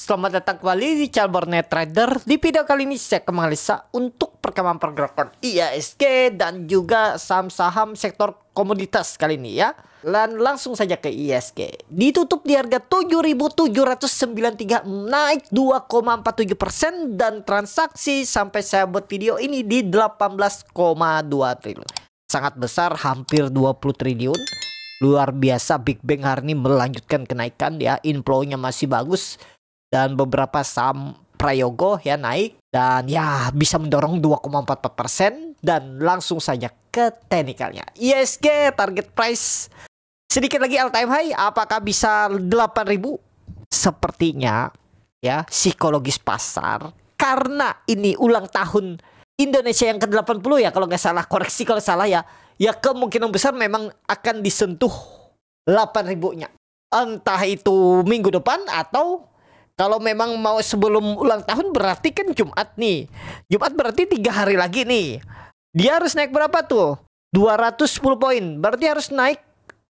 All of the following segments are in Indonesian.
Selamat datang kembali di Channel Trader. Di video kali ini saya akan menganalisa untuk perkembangan pergerakan IHSG dan juga saham-saham sektor komoditas kali ini ya. Dan langsung saja ke IHSG. Ditutup di harga 7.793, naik 2,47% dan transaksi sampai saya buat video ini di 18,2 triliun. Sangat besar, hampir 20 triliun. Luar biasa, Big Bang hari ini melanjutkan kenaikan ya. Inflow-nya masih bagus. Dan beberapa saham Prayogo ya naik. Dan ya bisa mendorong 2,44%. Dan langsung saja ke teknikalnya. IHSG target price sedikit lagi all time high. Apakah bisa 8.000? Sepertinya ya psikologis pasar. Karena ini ulang tahun Indonesia yang ke-80 ya. Kalau nggak salah, koreksi kalau salah ya. Ya kemungkinan besar memang akan disentuh 8.000-nya. Entah itu minggu depan atau kalau memang mau sebelum ulang tahun berarti kan Jumat nih. Jumat berarti 3 hari lagi nih. Dia harus naik berapa tuh? 210 poin. Berarti harus naik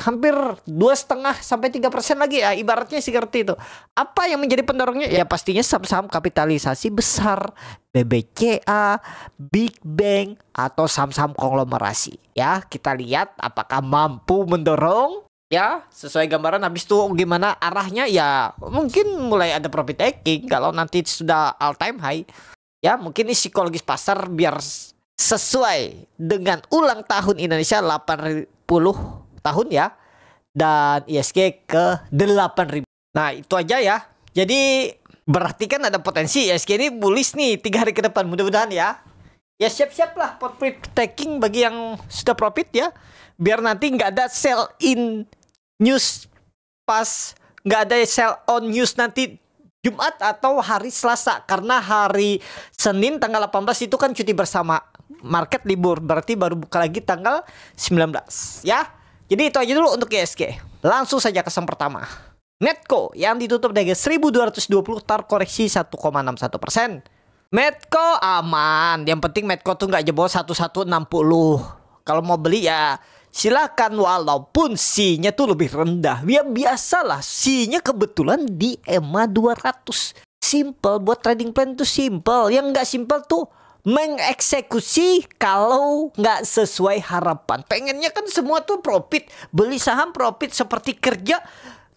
hampir 2,5 sampai 3% lagi ya. Ibaratnya seperti itu. Apa yang menjadi pendorongnya? Ya pastinya saham-saham kapitalisasi besar. BBCA, Big Bang, atau saham-saham konglomerasi. Ya kita lihat apakah mampu mendorong. Ya, sesuai gambaran habis itu gimana arahnya ya mungkin mulai ada profit taking kalau nanti sudah all time high. Ya, mungkin ini psikologis pasar biar sesuai dengan ulang tahun Indonesia 80 tahun ya. Dan IHSG ke 8.000. Nah, itu aja ya. Jadi berarti kan ada potensi IHSG ini bullish nih 3 hari ke depan mudah-mudahan ya. Ya siap-siap lah profit taking bagi yang sudah profit ya. Biar nanti nggak ada sell in news pas nggak ada sell on news nanti Jumat atau hari Selasa. Karena hari Senin tanggal 18 itu kan cuti bersama, market libur. Berarti baru buka lagi tanggal 19 ya. Jadi itu aja dulu untuk IHSG. Langsung saja ke saham pertama, Medco yang ditutup dari 1.220 terkoreksi 1,61%. Medco aman. Yang penting Medco tuh nggak jebol 1160. Kalau mau beli ya silakan, walaupun C-nya tuh lebih rendah. Ya biasalah, C-nya kebetulan di EMA 200. Simple, buat trading plan tuh simple. Yang nggak simple tuh mengeksekusi kalau nggak sesuai harapan. Pengennya kan semua tuh profit. Beli saham profit seperti kerja.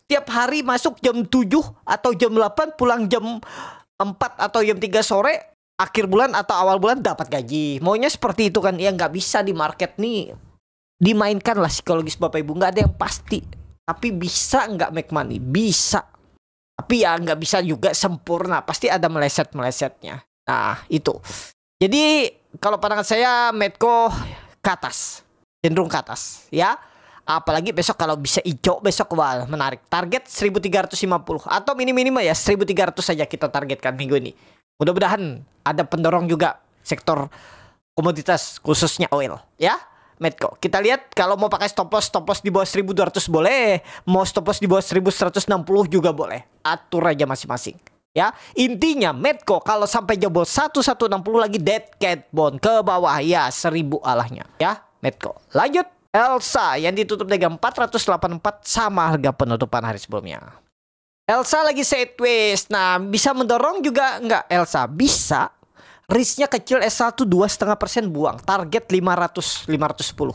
Tiap hari masuk jam 7 atau jam 8, pulang jam 4 atau jam 3 sore. Akhir bulan atau awal bulan dapat gaji. Maunya seperti itu kan. Ya nggak bisa di market nih. Dimainkan lah psikologis Bapak Ibu. Nggak ada yang pasti. Tapi bisa nggak make money? Bisa. Tapi ya nggak bisa juga sempurna. Pasti ada meleset-melesetnya. Nah itu. Jadi kalau pandangan saya Medco ke atas. Cenderung ke atas ya. Apalagi besok kalau bisa hijau besok, wah menarik. Target 1350. Atau minimal ya 1300 saja kita targetkan minggu ini. Mudah-mudahan ada pendorong juga sektor komoditas khususnya oil ya. Medco. Kita lihat kalau mau pakai stop loss di bawah 1200 boleh. Mau stop loss di bawah 1160 juga boleh. Atur aja masing-masing. Ya, intinya Medco kalau sampai jebol 1160 lagi dead cat bond ke bawah ya 1000 alahnya. Ya, Medco. Lanjut. Elsa yang ditutup dengan 484 sama harga penutupan hari sebelumnya. Elsa lagi sideways. Nah, bisa mendorong juga enggak Elsa? Bisa. Risknya kecil, S1 2,5% buang. Target 500-510.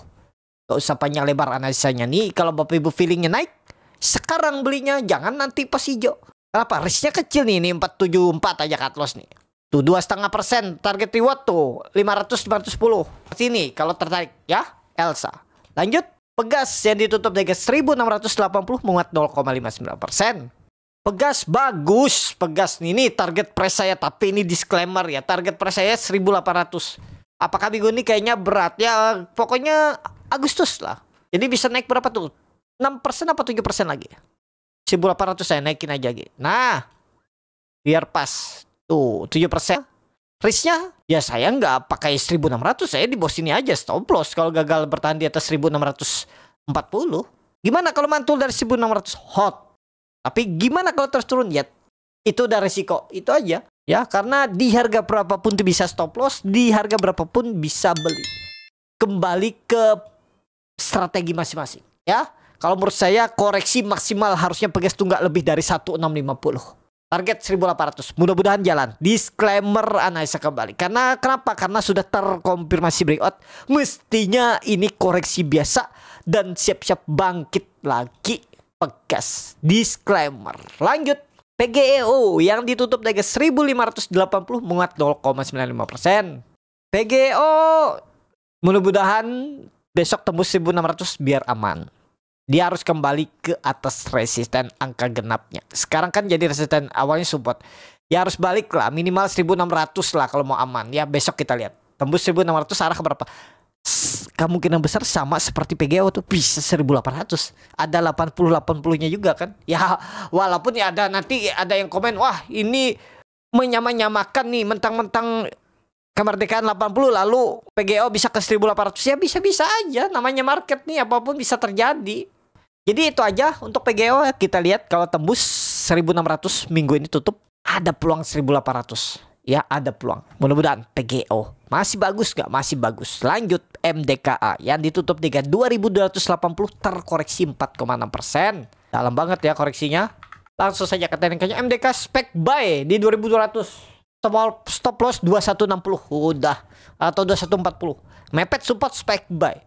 Gak usah panjang lebar analisanya nih. Kalau Bapak Ibu feelingnya naik, sekarang belinya. Jangan nanti pas hijau. Kenapa? Risknya kecil nih. Ini 474 aja cut loss nih. Tuh 2,5%. Target reward tuh 500-510. Seperti ini kalau tertarik ya. Elsa. Lanjut. Pegas yang ditutup dari 1.680 menguat 0,59%. Pegas bagus. Pegas ini target price saya. Tapi ini disclaimer ya. Target price saya 1.800. Apakah minggu ini kayaknya berat ya. Pokoknya Agustus lah. Jadi bisa naik berapa tuh? 6% apa 7% lagi? 1.800 saya naikin aja gitu. Nah. Biar pas. Tuh 7%. Risknya ya saya nggak pakai 1.600. Saya di bawah sini aja stop loss. Kalau gagal bertahan di atas 1.640. Gimana kalau mantul dari 1.600? Hot. Tapi gimana kalau terus turun? Ya itu udah resiko. Itu aja ya. Karena di harga berapapun tuh bisa stop loss. Di harga berapapun bisa beli. Kembali ke strategi masing-masing ya. Kalau menurut saya koreksi maksimal harusnya Pegas tuh nggak lebih dari 1650. Target 1800. Mudah-mudahan jalan. Disclaimer analisa kembali. Karena kenapa? Karena sudah terkonfirmasi breakout. Mestinya ini koreksi biasa dan siap-siap bangkit lagi. Pegas. Disclaimer. Lanjut. PGEO yang ditutup di 1580 menguat 0,95%. PGEO mudah-mudahan besok tembus 1600 biar aman. Dia harus kembali ke atas resisten angka genapnya. Sekarang kan jadi resisten awalnya support. Ya harus balik lah minimal 1600 lah kalau mau aman. Ya besok kita lihat. Tembus 1600 arah ke berapa? Kemungkinan besar sama seperti PGO tuh bisa 1800. Ada 80-80-nya juga kan. Ya walaupun ya ada nanti ada yang komen, wah ini menyamakan nih mentang-mentang kemerdekaan 80 lalu PGO bisa ke 1800. Ya bisa-bisa aja, namanya market nih, apapun bisa terjadi. Jadi itu aja untuk PGO. Kita lihat kalau tembus 1600 minggu ini tutup ada peluang 1800. Ya ada peluang. Mudah-mudahan PGO masih bagus nggak? Masih bagus. Lanjut MDKA yang ditutup di 2280 terkoreksi 4,6%. Dalam banget ya koreksinya. Langsung saja ke tekniknya MDK spek buy di 2200. Stop loss 2160 udah atau 2140. Mepet support spek buy.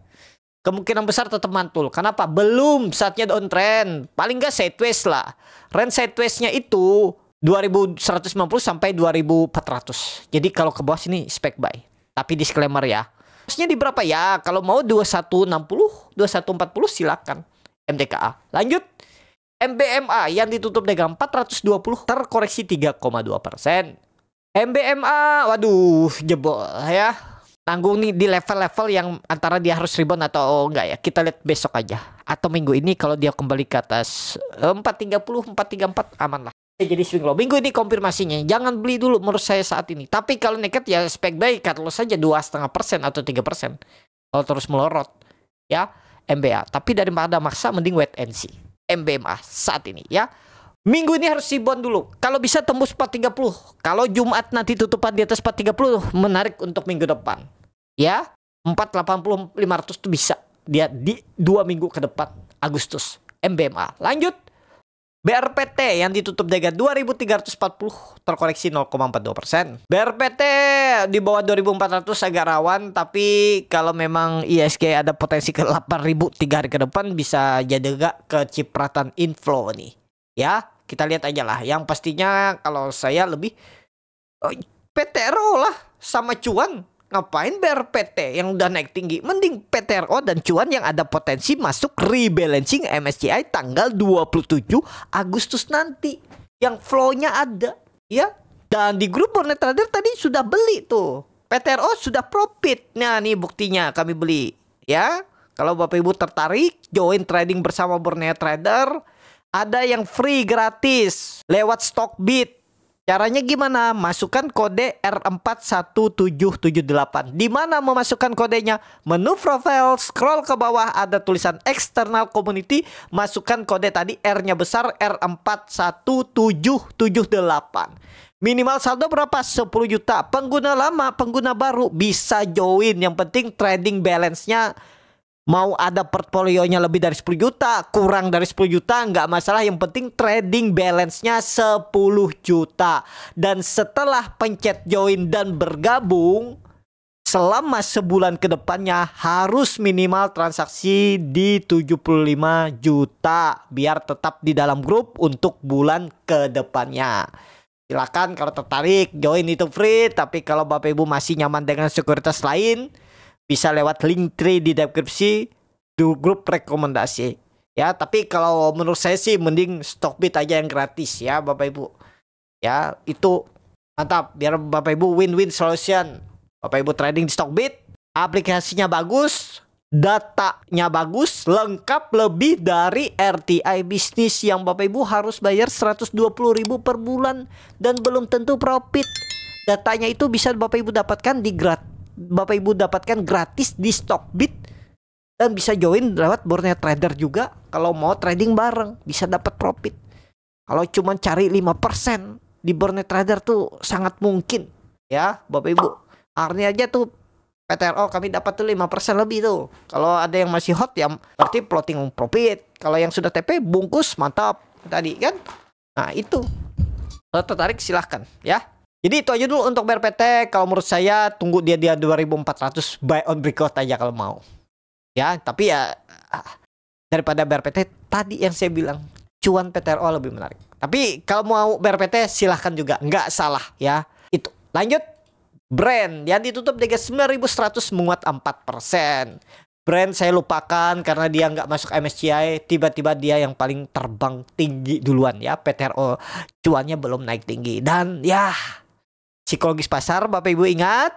Kemungkinan besar tetap mantul. Kenapa? Belum saatnya downtrend. Paling nggak sideways lah. Range sideways-nya itu 2190 sampai 2400. Jadi kalau ke bawah sini spek buy. Tapi disclaimer ya. Maksudnya di berapa ya? Kalau mau 2160, 2140 silakan. MDKA. Lanjut. MBMA yang ditutup dengan 420 terkoreksi 3,2%. MBMA waduh jebol ya. Tanggung nih di level-level yang antara dia harus rebound atau enggak ya. Kita lihat besok aja. Atau minggu ini kalau dia kembali ke atas 430, 434 aman lah. Jadi swing low. Minggu ini konfirmasinya. Jangan beli dulu menurut saya saat ini. Tapi kalau nekat ya spek buy cut loss saja 2,5% atau 3%. Kalau terus melorot ya MBA. Tapi daripada maksa mending wait and see. MBMA saat ini ya. Minggu ini harus rebound dulu. Kalau bisa tembus 430. Kalau Jumat nanti tutupan di atas 430 menarik untuk minggu depan. Ya 480 500 tuh bisa. Dia di 2 minggu ke depan Agustus. MBMA. Lanjut. BRPT yang ditutup dengan 2340 terkoreksi 0,42%. BRPT di bawah 2400 agak rawan, tapi kalau memang ISG ada potensi ke 8000 3 hari ke depan bisa jadi gak kecipratan inflow nih. Ya, kita lihat aja lah. Yang pastinya kalau saya lebih PTRO lah sama cuan. Ngapain BRPT yang udah naik tinggi? Mending PTRO dan cuan yang ada potensi masuk rebalancing MSCI tanggal 27 Agustus nanti. Yang flow-nya ada. Ya. Dan di grup Bornet Trader tadi sudah beli tuh. PTRO sudah profit. Nah nih buktinya kami beli. Ya. Kalau Bapak Ibu tertarik join trading bersama Bornet Trader. Ada yang free gratis lewat Stockbit. Caranya gimana? Masukkan kode R41778. Di mana memasukkan kodenya? Menu profile, scroll ke bawah ada tulisan external community. Masukkan kode tadi R-nya besar R41778. Minimal saldo berapa? 10 juta. Pengguna lama, pengguna baru bisa join. Yang penting trading balance-nya mau ada portfolionya lebih dari 10 juta, kurang dari 10 juta, nggak masalah. Yang penting trading balance-nya 10 juta. Dan setelah pencet join dan bergabung, selama sebulan ke depannya harus minimal transaksi di 75 juta. Biar tetap di dalam grup untuk bulan ke depannya. Silakan kalau tertarik, join itu free. Tapi kalau Bapak Ibu masih nyaman dengan sekuritas lain, bisa lewat link tree di deskripsi di grup rekomendasi. Ya, tapi kalau menurut saya sih mending Stockbit aja yang gratis ya Bapak Ibu. Ya, itu mantap biar Bapak Ibu win-win solution. Bapak Ibu trading di Stockbit, aplikasinya bagus, datanya bagus, lengkap lebih dari RTI bisnis yang Bapak Ibu harus bayar 120.000 per bulan dan belum tentu profit. Datanya itu bisa Bapak Ibu dapatkan di Bapak Ibu dapatkan gratis di Stockbit dan bisa join lewat Bornet Trader juga. Kalau mau trading bareng bisa dapat profit. Kalau cuma cari 5% di Bornet Trader tuh sangat mungkin ya Bapak Ibu. Artinya aja tuh PTRO kami dapat tuh 5% lebih tuh. Kalau ada yang masih hot ya berarti floating profit. Kalau yang sudah TP bungkus mantap tadi kan. Nah itu Kalau tertarik silahkan ya. Jadi itu aja dulu untuk BRPT. Kalau menurut saya tunggu dia 2400, buy on breakout aja kalau mau. Ya, tapi ya daripada BRPT tadi yang saya bilang, cuan PTRO lebih menarik. Tapi kalau mau BRPT silahkan juga, nggak salah ya. Itu. Lanjut. Brand yang ditutup dengan 9100 menguat 4%. Brand saya lupakan karena dia nggak masuk MSCI. Tiba-tiba dia yang paling terbang tinggi duluan ya. PTRO cuannya belum naik tinggi. Dan ya psikologis pasar Bapak Ibu ingat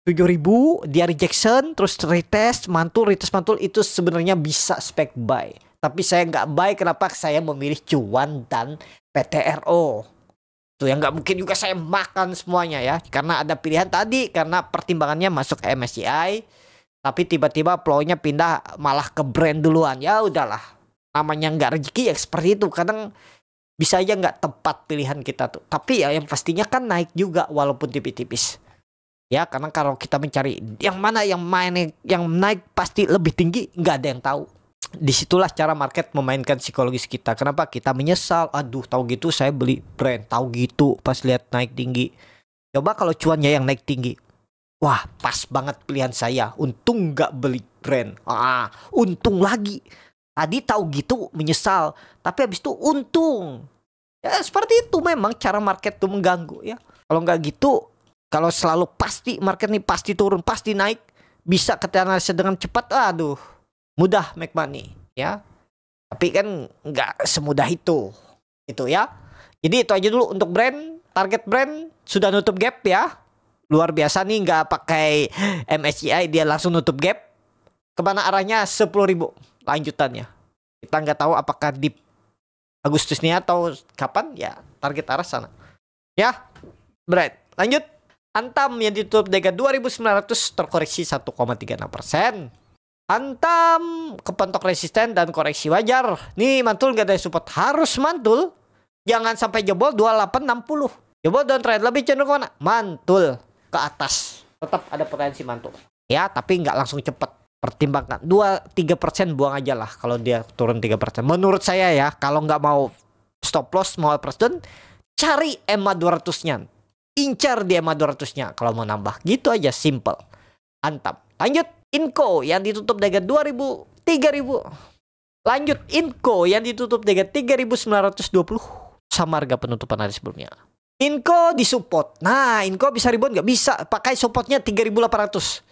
7.000 dia rejection terus retest mantul itu sebenarnya bisa spek buy. Tapi saya nggak buy. Kenapa? Saya memilih cuan dan PTRO. Tuh yang nggak mungkin juga saya makan semuanya ya. Karena ada pilihan tadi. Karena pertimbangannya masuk MSCI. Tapi tiba-tiba flow-nya pindah malah ke brand duluan. Ya udahlah. Namanya nggak rezeki ya seperti itu. Kadang bisa aja nggak tepat pilihan kita tuh. Tapi ya yang pastinya kan naik juga walaupun tipis-tipis. Ya karena kalau kita mencari yang mana yang naik pasti lebih tinggi. Nggak ada yang tahu. Disitulah cara market memainkan psikologis kita. Kenapa? Kita menyesal. Aduh tahu gitu saya beli brand. Tahu gitu pas lihat naik tinggi. Coba kalau cuannya yang naik tinggi. Wah pas banget pilihan saya. Untung nggak beli brand. Untung lagi. Tadi tahu gitu menyesal. Tapi habis itu untung. Ya seperti itu memang cara market tuh mengganggu ya. Kalau nggak gitu. Kalau selalu pasti market nih pasti turun. Pasti naik. Bisa kita analisa dengan cepat. Aduh. Mudah make money ya. Tapi kan nggak semudah itu ya. Jadi itu aja dulu untuk brand. Target brand sudah nutup gap ya. Luar biasa nih nggak pakai MSCI dia langsung nutup gap. Kemana arahnya 10.000 lanjutannya. Kita nggak tahu apakah di Agustus ini atau kapan ya target arah sana. Ya brand lanjut. Antam yang ditutup dengan 2.900 terkoreksi 1,36%. Antam kepentok resisten dan koreksi wajar. Nih mantul gak ada support. Harus mantul. Jangan sampai jebol 2860. Jebol dan trend lebih cenderung mana? Mantul ke atas. Tetap ada potensi mantul. Ya tapi nggak langsung cepat. Pertimbangkan 2-3% buang aja lah. Kalau dia turun 3%. Menurut saya ya. Kalau nggak mau stop loss mau presiden. Cari EMA 200-nya. Incar di EMA 200-nya. Kalau mau nambah. Gitu aja simple. Antam. Lanjut. Inco yang ditutup dengan 3.000. Lanjut Inco yang ditutup dengan 3.920 sama harga penutupan hari sebelumnya. Inco disupport. Nah, Inco bisa rebound nggak? Bisa. Pakai supportnya 3.800.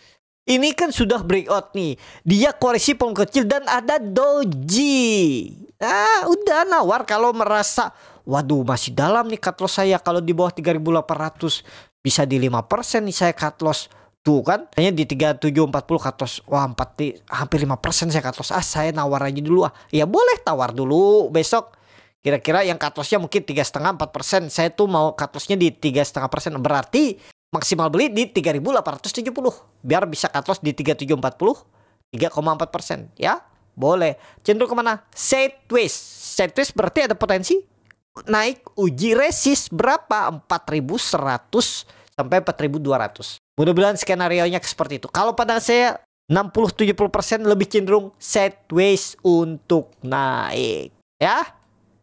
Ini kan sudah breakout nih. Dia koreksi volume kecil dan ada doji. Nah, udah nawar kalau merasa waduh masih dalam nih cut loss saya. Kalau di bawah 3.800 bisa di 5% nih saya cut loss. Tuh kan, hanya di 3740 cut loss. Wah, hampir 5% saya cut loss. Saya nawar aja dulu Ya boleh tawar dulu besok. Kira-kira yang cut lossnya mungkin 3,5-4%. Saya tuh mau cut lossnya di 3,5%. Berarti maksimal beli di 3.870. Biar bisa cut loss di 3740, 3,4%. Ya, boleh. Cenderung kemana? Sideways. Sideways berarti ada potensi naik uji resist berapa? 4.100 sampai 4.200. Mudah-mudahan skenario-nya seperti itu. Kalau pada saya 60-70% lebih cenderung sideways untuk naik. Ya.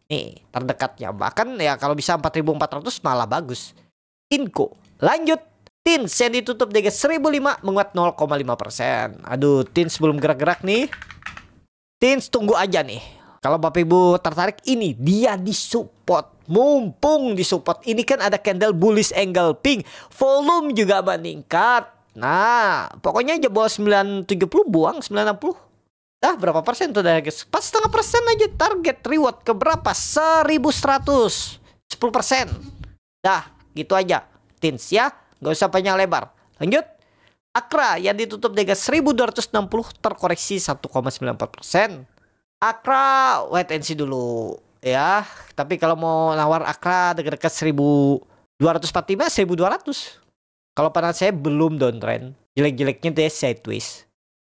Nih terdekatnya. Bahkan ya kalau bisa 4.400 malah bagus. Inco. Lanjut. Tins yang ditutup dengan 1.005 menguat 0,5%. Aduh Tins belum gerak-gerak nih. Tins tunggu aja nih. Kalau Bapak Ibu tertarik ini dia disupport. Mumpung disupport. Ini kan ada candle bullish angle pink. Volume juga meningkat. Nah pokoknya jebol 970 buang 960. Dah berapa persen tuh guys? 4,5% aja target reward ke berapa? 1.100. 10%. Dah gitu aja. Tins ya. Gak usah panjang lebar. Lanjut. Akra yang ditutup dengan 1.260 terkoreksi 1,94%. Akra wait and see dulu ya. Tapi kalau mau nawar Akra dekat-dekat 1.245, 1.200. Kalau pandangan saya belum downtrend. Jelek-jeleknya dia sideways.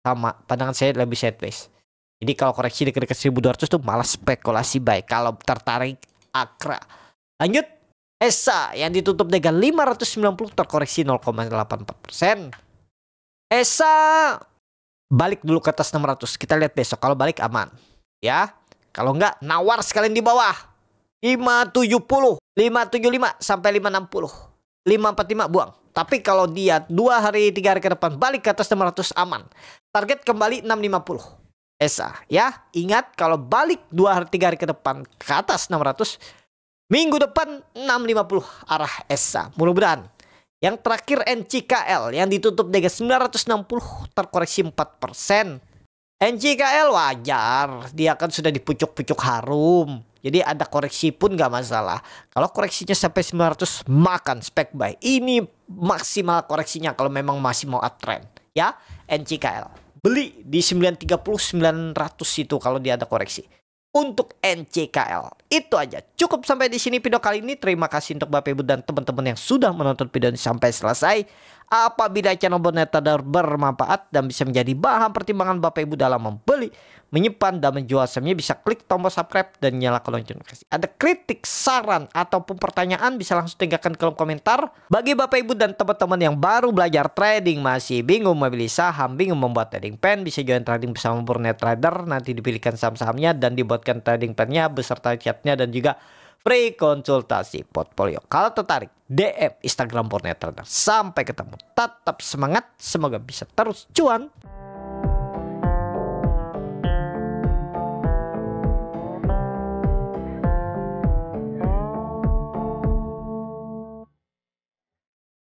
Sama pandangan saya lebih sideways. Jadi kalau koreksi dekat-dekat 1.200 tuh malah spekulasi buy. Kalau tertarik Akra. Lanjut. ESA yang ditutup dengan 590 terkoreksi 0,84%. ESA balik dulu ke atas 600. Kita lihat besok. Kalau balik aman. Ya. Kalau enggak nawar sekalian di bawah. 570. 575 sampai 560. 545 buang. Tapi kalau dia 2 hari 3 hari ke depan balik ke atas 600 aman. Target kembali 650. SA ya. Ingat kalau balik 2 hari 3 hari ke depan ke atas 600, minggu depan 650 arah SA. Mudah-mudahan. Yang terakhir NCKL yang ditutup dengan 960 terkoreksi 4%. NCKL wajar, dia kan sudah di pucuk-pucuk harum. Jadi ada koreksi pun gak masalah. Kalau koreksinya sampai 900 makan spek buy. Ini maksimal koreksinya kalau memang masih mau uptrend ya. NCKL beli di 930 900 itu kalau dia ada koreksi. Untuk NCKL itu aja. Cukup sampai di sini video kali ini. Terima kasih untuk Bapak Ibu dan teman-teman yang sudah menonton video ini sampai selesai. Apabila channel Bonet Trader bermanfaat dan bisa menjadi bahan pertimbangan Bapak Ibu dalam membeli, menyimpan dan menjual sahamnya, bisa klik tombol subscribe dan nyalakan lonceng notifikasi. Ada kritik, saran ataupun pertanyaan bisa langsung tinggalkan kolom komentar. Bagi Bapak Ibu dan teman-teman yang baru belajar trading, masih bingung memilih saham, bingung membuat trading plan, bisa join trading bersama Bonet Trader. Nanti dipilihkan saham-sahamnya dan dibuatkan trading plan-nya beserta chatnya dan juga free konsultasi portfolio. Kalau tertarik, DM Instagram Bonet Trader. Sampai ketemu. Tetap semangat. Semoga bisa terus cuan.